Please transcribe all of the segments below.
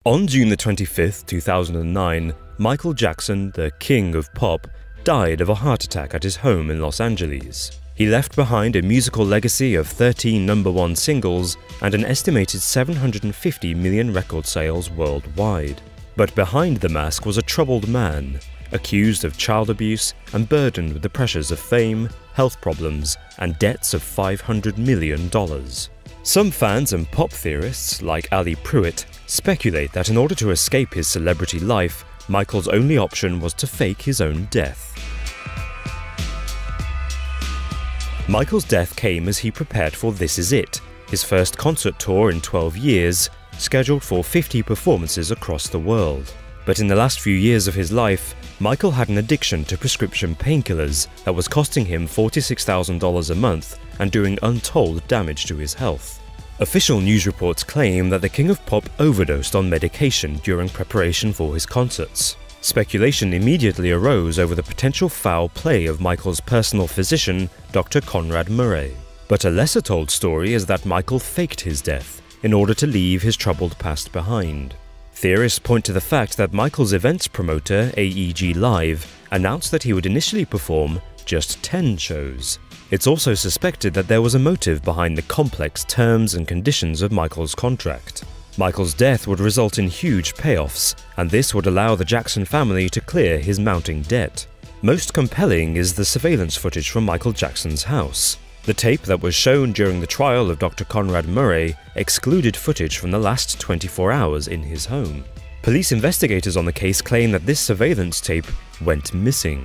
On June the 25th, 2009, Michael Jackson, the king of pop, died of a heart attack at his home in Los Angeles. He left behind a musical legacy of 13 #1 singles and an estimated 750 million record sales worldwide. But behind the mask was a troubled man, accused of child abuse and burdened with the pressures of fame, health problems, and debts of $500 million. Some fans and pop theorists, like Ali Pruitt, speculate that in order to escape his celebrity life, Michael's only option was to fake his own death. Michael's death came as he prepared for This Is It, his first concert tour in 12 years, scheduled for 50 performances across the world. But in the last few years of his life, Michael had an addiction to prescription painkillers that was costing him $46,000 a month and doing untold damage to his health. Official news reports claim that the King of Pop overdosed on medication during preparation for his concerts. Speculation immediately arose over the potential foul play of Michael's personal physician, Dr. Conrad Murray. But a lesser-told story is that Michael faked his death in order to leave his troubled past behind. Theorists point to the fact that Michael's events promoter, AEG Live, announced that he would initially perform just 10 shows. It's also suspected that there was a motive behind the complex terms and conditions of Michael's contract. Michael's death would result in huge payoffs, and this would allow the Jackson family to clear his mounting debt. Most compelling is the surveillance footage from Michael Jackson's house. The tape that was shown during the trial of Dr. Conrad Murray excluded footage from the last 24 hours in his home. Police investigators on the case claim that this surveillance tape went missing,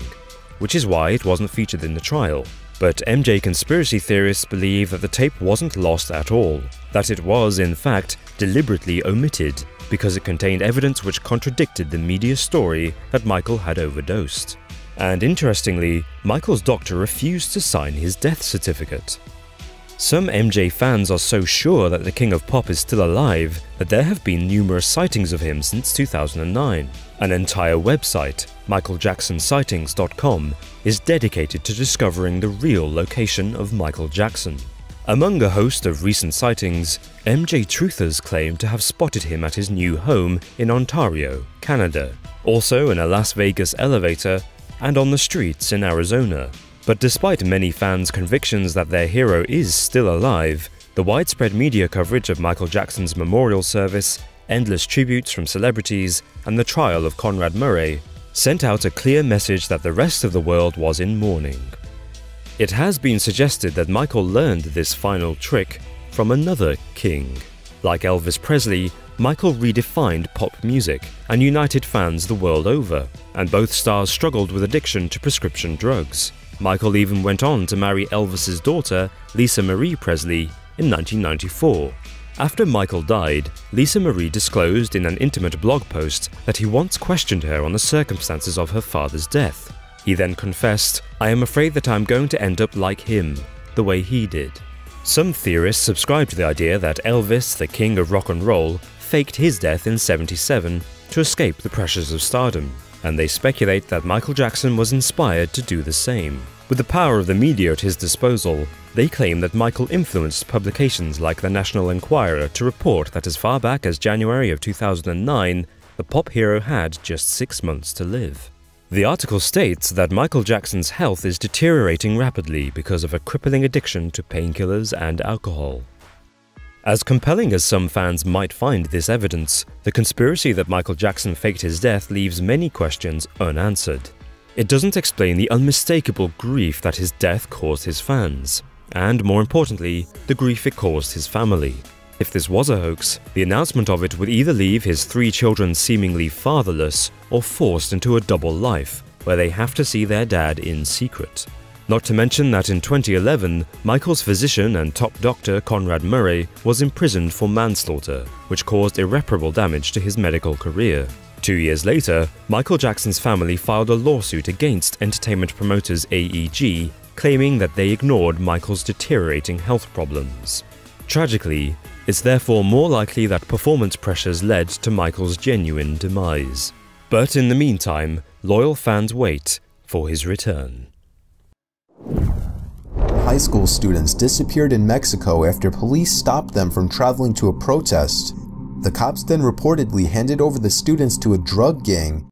which is why it wasn't featured in the trial. But MJ conspiracy theorists believe that the tape wasn't lost at all, that it was, in fact, deliberately omitted because it contained evidence which contradicted the media story that Michael had overdosed. And interestingly, Michael's doctor refused to sign his death certificate. Some MJ fans are so sure that the King of Pop is still alive that there have been numerous sightings of him since 2009. An entire website, michaeljacksonsightings.com, is dedicated to discovering the real location of Michael Jackson. Among a host of recent sightings, MJ truthers claim to have spotted him at his new home in Ontario, Canada, also in a Las Vegas elevator, and on the streets in Arizona. But despite many fans' convictions that their hero is still alive, the widespread media coverage of Michael Jackson's memorial service, endless tributes from celebrities, and the trial of Conrad Murray sent out a clear message that the rest of the world was in mourning. It has been suggested that Michael learned this final trick from another king. Like Elvis Presley, Michael redefined pop music and united fans the world over, and both stars struggled with addiction to prescription drugs. Michael even went on to marry Elvis's daughter, Lisa Marie Presley, in 1994. After Michael died, Lisa Marie disclosed in an intimate blog post that he once questioned her on the circumstances of her father's death. He then confessed, "I am afraid that I'm going to end up like him, the way he did." Some theorists subscribe to the idea that Elvis, the king of rock and roll, faked his death in '77 to escape the pressures of stardom, and they speculate that Michael Jackson was inspired to do the same. With the power of the media at his disposal, they claim that Michael influenced publications like the National Enquirer to report that as far back as January of 2009, the pop hero had just 6 months to live. The article states that Michael Jackson's health is deteriorating rapidly because of a crippling addiction to painkillers and alcohol. As compelling as some fans might find this evidence, the conspiracy that Michael Jackson faked his death leaves many questions unanswered. It doesn't explain the unmistakable grief that his death caused his fans, and more importantly, the grief it caused his family. If this was a hoax, the announcement of it would either leave his 3 children seemingly fatherless or forced into a double life, where they have to see their dad in secret. Not to mention that in 2011, Michael's physician and top doctor Conrad Murray was imprisoned for manslaughter, which caused irreparable damage to his medical career. 2 years later, Michael Jackson's family filed a lawsuit against entertainment promoters AEG, claiming that they ignored Michael's deteriorating health problems. Tragically, it's therefore more likely that performance pressures led to Michael's genuine demise. But in the meantime, loyal fans wait for his return. High school students disappeared in Mexico after police stopped them from traveling to a protest. The cops then reportedly handed over the students to a drug gang